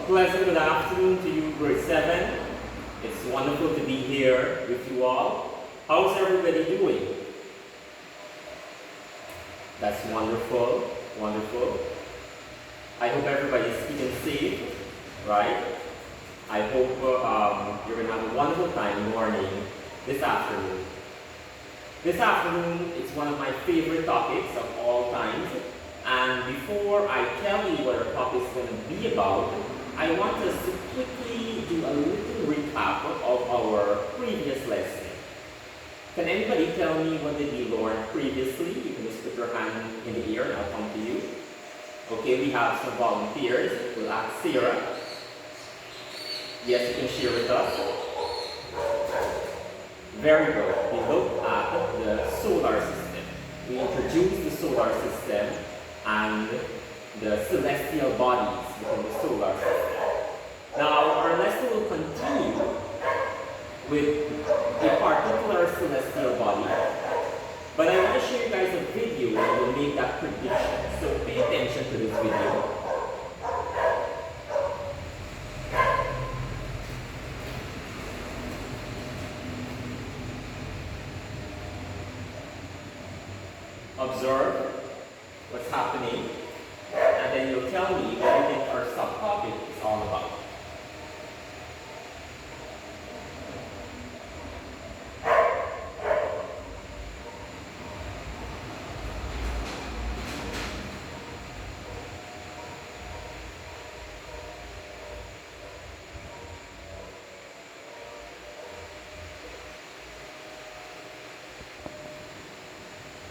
pleasant good afternoon to you, grade 7. It's wonderful to be here with you all. How's everybody doing? That's wonderful, wonderful. I hope everybody's keeping safe, right? I hope you're going to have a wonderful time morning this afternoon. This afternoon, it's one of my favorite topics of all times. And before I tell you what our topic is going to be about, I want us to quickly do a little recap of our previous lesson. Can anybody tell me what did we learn previously? You can just put your hand in the air and I'll come to you. Okay, we have some volunteers. We'll ask Sarah. Yes, you can share with us. Very good. We looked at the solar system. We introduced the solar system and the celestial bodies within the solar system. Now, our lesson will continue with a particular celestial body, but I want to show you guys a video that will make that prediction. So pay attention to this video. Observe what's happening, and then you'll tell me what you think our subtopic is all about.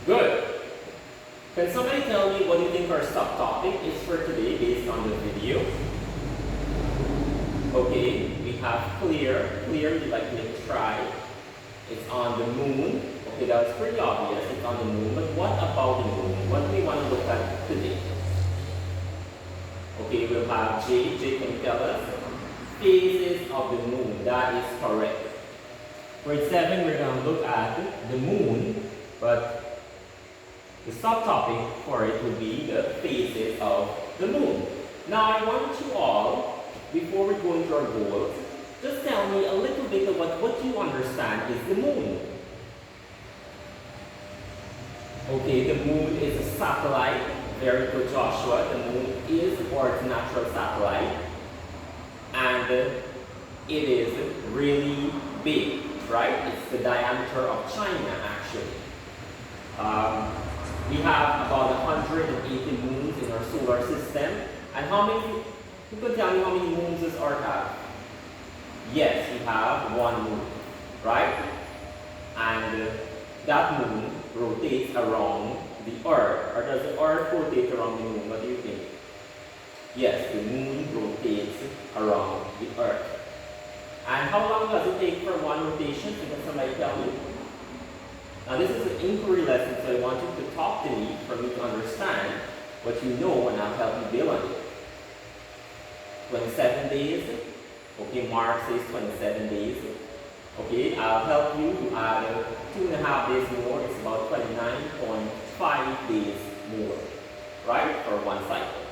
Good. Can somebody tell me what you think our subtopic is for today based on the video? Okay, we have clear. Clear, you'd like me to try. It's on the moon. Okay, that was pretty obvious. It's on the moon. But what about the moon? What do we want to look at today? Okay, we'll have Jay. Jay can tell us. Phases of the moon. That is correct. Grade 7, we're going to look at the moon, but the subtopic for it would be the phases of the moon. Now I want you all, before we go into our goals, just tell me a little bit about what you understand is the moon. Okay, the moon is a satellite. Very good, Joshua. The moon is Earth's natural satellite. And it is really big, right? It's the diameter of China, actually. We have about 180 moons in our solar system. And how many, who can tell me how many moons does Earth have? Yes, we have one moon, right? And that moon rotates around the Earth. Or does the Earth rotate around the moon? What do you think? Yes, the moon rotates around the Earth. And how long does it take for one rotation? Can somebody tell me? Now this is an inquiry lesson, so I want you to talk to me for me to understand what you know, and I'll help you build on it. 27 days. Okay, Mark says 27 days. Okay, I'll help you to add 2.5 days more. It's about 29.5 days more, right, for one cycle.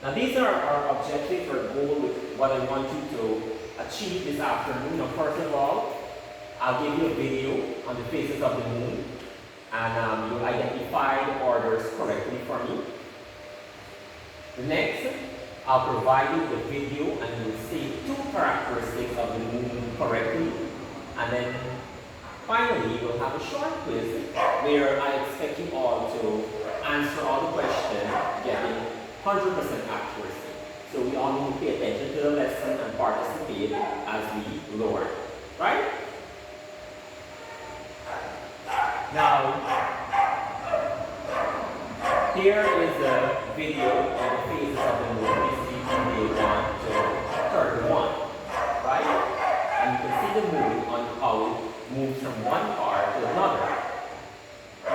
Now these are our objectives or goal with what I want you to achieve this afternoon. Now first of all, I'll give you a video on the phases of the moon, and you'll identify the orders correctly for me. The next, I'll provide you the video and you'll say 2 characteristics of the moon correctly. And then finally, we'll have a short quiz where I expect you all to answer all the questions, getting 100% accuracy. So we all need to pay attention to the lesson and participate as we learn, right? Now, here is a video of the phases of the moon. We see from day 1 to 31, right? And you can see the moon on how it moves from one part to another.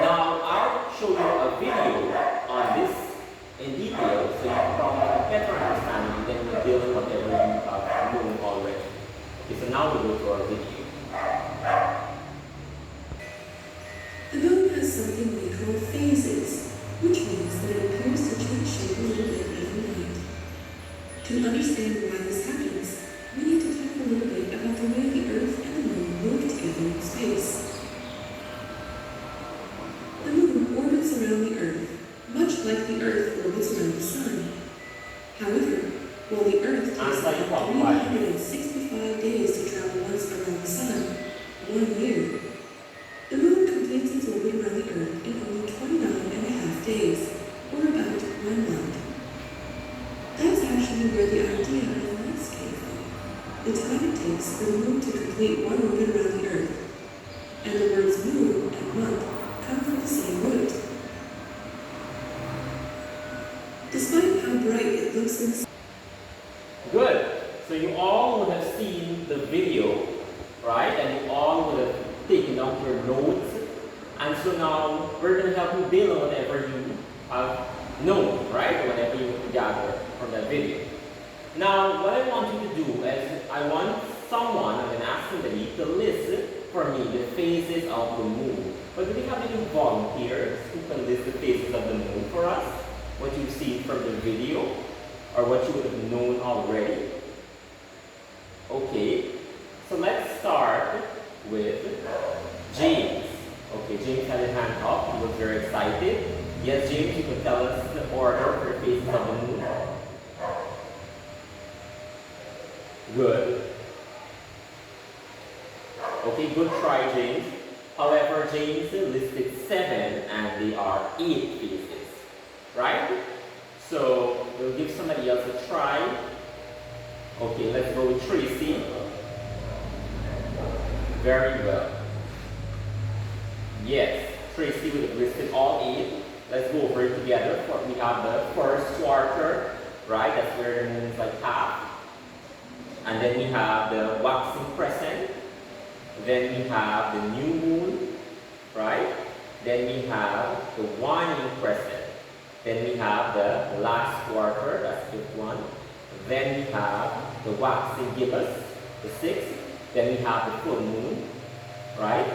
Now, I'll show you a video on this in detail so you can probably get a better understanding than you deal with whatever you have known already. Okay, so now we'll go to our video. The moon has something we call phases, which means that it appears to change shape a little bit every night. To understand why this happens, we need to talk a little bit about the way the Earth and the Moon move together in space. The Moon orbits around the Earth, much like the Earth orbits around the Sun. However, while the Earth takes about 365 days to travel once around the Sun, 1 year, the Moon completes its orbit around the Earth in only 29.5 days, or about 1 month. That's actually where the idea of months came from. The time it takes for the Moon to complete one orbit around the Earth. And the words moon and month come from the same root. Despite how bright it looks in the Good. So you all would have seen the video, right? And you all would have taken out your notes. And so now we're going to help you build on whatever you have known, right? Whatever you gather from that video. Now, what I want you to do is I want someone, I'm going to ask somebody to list for me the phases of the moon. But do we have any volunteers who can list the phases of the moon for us? What you've seen from the video or what you would have known already? Okay, so let's start with James. Okay, James had his hand up. He was very excited. Yes, James, you can tell us the order for the phases of the moon. Good. Okay, good try, James. However, James listed 7 and they are 8 phases, right? So we'll give somebody else a try. Okay, let's go with Tracy. Very well. Yes, Tracy would have listed all 8. Let's go over it together. We have the first quarter, right? That's where the moon is like half. And then we have the waxing crescent. Then we have the new moon, right? Then we have the waning crescent. Then we have the last quarter, that's the 5th one. Then we have the waxing gibbous, the 6th. Then we have the full moon, right?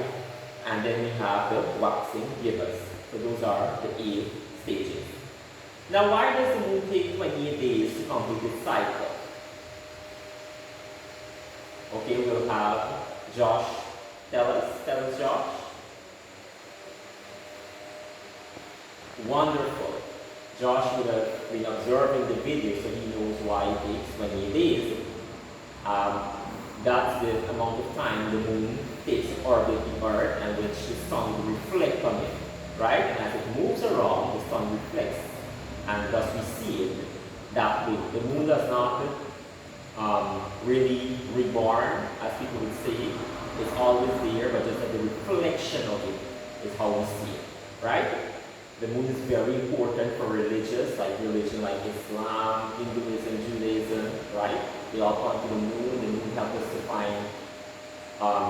And then we have the waxing gibbous. So those are the 8 stages. Now, why does the moon take 28 days to complete its cycle? Okay, we'll have Josh tell us, Josh. Wonderful. Josh would have been observing the video, so he knows why it takes 28 days. That's the amount of time the moon takes to orbit the Earth and which the sun will reflect on it, right? And as it moves around, the sun reflects, and thus we see it that way. The moon does not really reborn, as people would say. It's always there, but just that the reflection of it is how we see it, right? The moon is very important for religion like Islam, Hinduism, Judaism, right? They all point to the moon. The moon helps us to find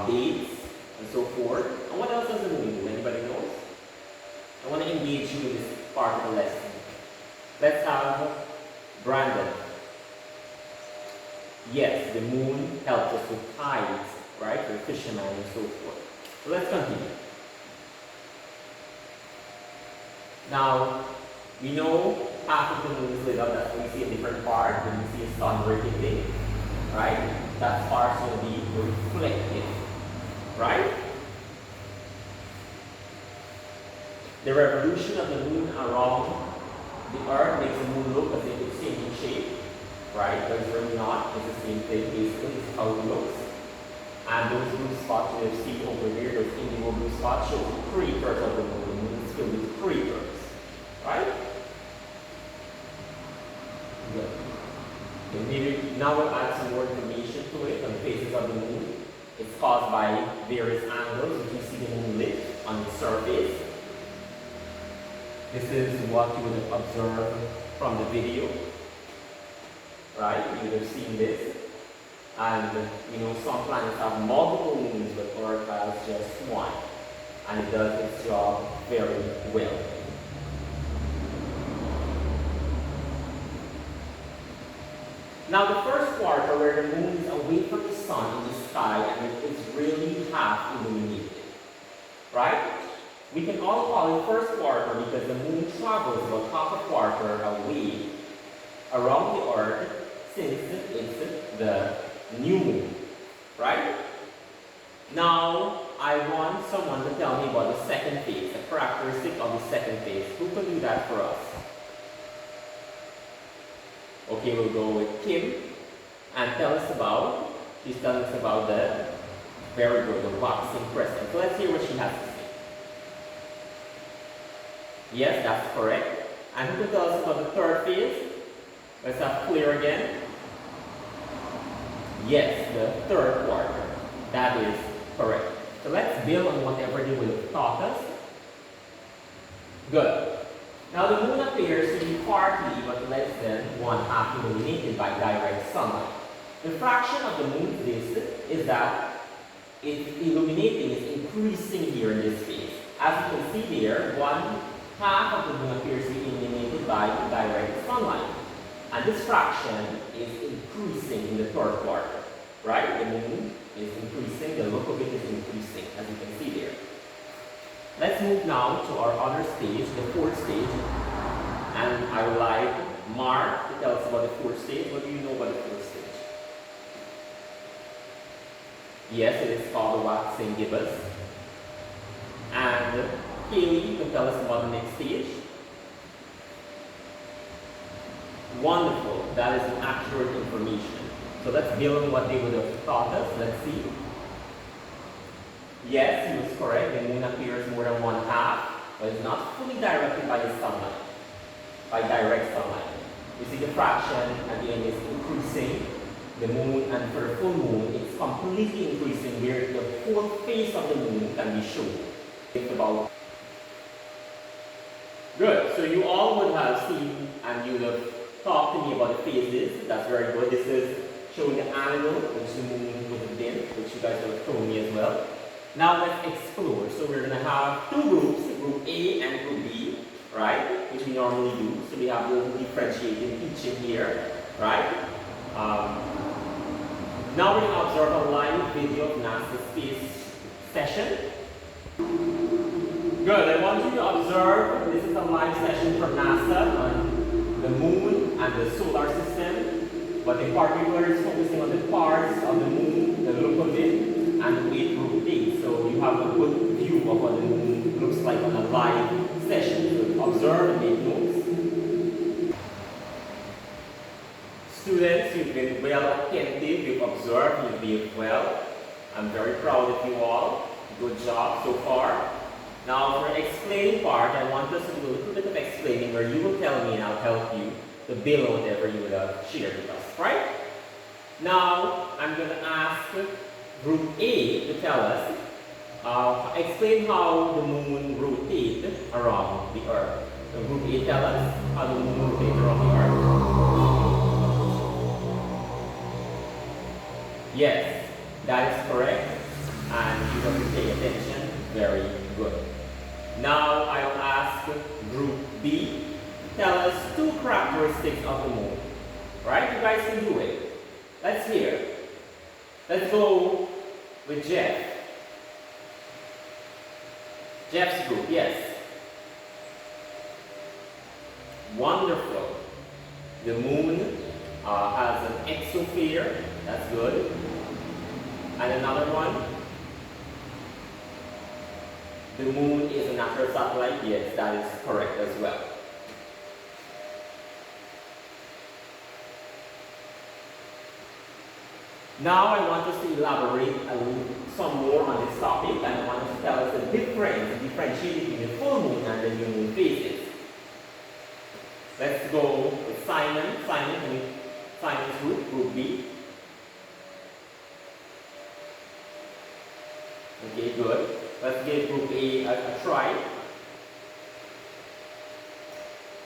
dates and so forth. And what else does the moon do? Anybody knows? I want to engage you in this part of the lesson. Let's have Brandon. Yes, the moon helps us with tides, right? For fishermen and so forth. So let's continue. Now, we know half of the moon is lit up. That's when we see a different part. When we see a sun rotating, right? That part's going to be reflected, right? The revolution of the moon around the Earth makes the moon look as if it's changing shape, right? But it's really not. It's the same thing. Basically, this is how it looks. And those blue spots you see over here, those indigo blue spots, show the craters of the moon. The moon is filled with craters. Right? Good. And maybe now we'll add some more information to it on the phases of the moon. It's caused by various angles, which you see the moon lit on its surface. This is what you would have observed from the video. Right? You would have seen this. And you know, some planets have multiple moons, but Earth has just one. And it does its job very well. Now the first quarter, where the moon is away from the sun in the sky and it is really half illuminated, right? We can all call it first quarter because the moon travels about half a quarter away around the Earth, since it's the new moon, right? Now, I want someone to tell me about the second phase, the characteristic of the second phase. Who can do that for us? Okay, we'll go with Kim and she's telling us about the, very good, the waxing crescent. So let's hear what she has to say. Yes, that's correct. And who can tell us about the third phase? Let's have clear again. Yes, the third quarter. That is correct. So let's build on whatever they will have taught us. Good. Now the moon appears to be partly but less than 1/2 illuminated by direct sunlight. The fraction of the moon's disk is that its illuminating is increasing here in this phase. As you can see there, 1/2 of the moon appears to be illuminated by direct sunlight. And this fraction is increasing in the third quarter. Right? The moon is increasing, the look of it is increasing, as you can see there. Let's move now to our other stage, the fourth stage. And I would like Mark to tell us about the fourth stage. What do you know about the fourth stage? Yes, it is called the waxing gibbous. And Kaylee, you can tell us about the next stage. Wonderful, that is accurate information. So let's build on what they would have taught us. Let's see. Yes, he was correct. The moon appears more than 1/2, but it's not fully directed by the sunlight, by direct sunlight. You see the fraction again is increasing. The moon, and for the full moon, it's completely increasing where the full face of the moon can be shown. Think about. Good. So you all would have seen and you would have talked to me about the phases. That's very good. This is showing the angle which the moon would have been, which you guys would have told me as well. Now let's explore. So we're going to have two groups, group A and group B, right? Which we normally do. So we have the differentiating teaching here, right? Now we're going to observe a live video of NASA's space session. Good. I want you to observe. This is a live session from NASA on the moon and the solar system. But in particular, it's focusing on the parts of the moon, the look of it, and the way it rotates. So you have a good view of what the moon looks like on a live session. So observe and make notes. Students, you've been well attentive, you've observed, you've behaved well. I'm very proud of you all. Good job so far. Now for the explaining part, I want us to do a little bit of explaining where you will tell me and I'll help you to build on whatever you would have shared with us, right? Now, I'm going to ask Group A to tell us, explain how the moon rotates around the Earth. So Group A tell us how the moon rotates around the Earth. Yes, that is correct. And you have to pay attention. Very good. Now, I'll ask Group B. Tell us two characteristics of the moon. Right? You guys can do it. Let's hear. Let's go with Jeff. Jeff's group, yes. Wonderful. The moon has an exosphere. That's good. And another one. The moon is a natural satellite. Yes, that is correct as well. Now I want us to elaborate some more on this topic, and I want us to tell us the differentiate between the full moon and the new moon phases. Let's go with Simon. Simon's group, Group B. Okay, good. Let's give Group A a try.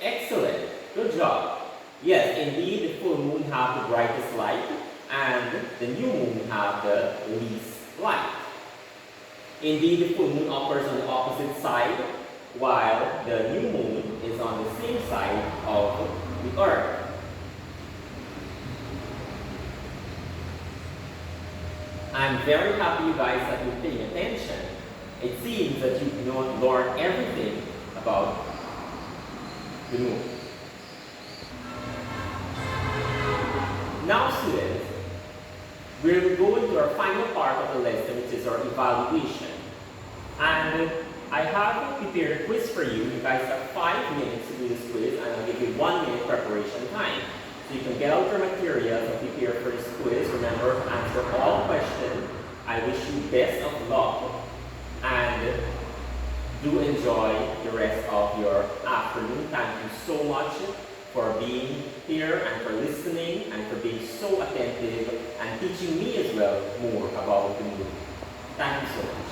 Excellent. Good job. Yes, indeed, the full moon has the brightest light, and the new moon have the least light. Indeed, the full moon occurs on the opposite side, while the new moon is on the same side of the Earth. I'm very happy you guys have been paying attention. It seems that you've learned everything about the moon. we'll go into our final part of the lesson, which is our evaluation. And I have prepared a quiz for you. You guys have 5 minutes to do this quiz, and I'll give you 1 minute preparation time. So you can get out your materials and prepare for this quiz. Remember to answer all questions. I wish you best of luck, and do enjoy the rest of your afternoon. Thank you so much for being here and for listening and for being so attentive and teaching me as well more about the movie. Thank you so much.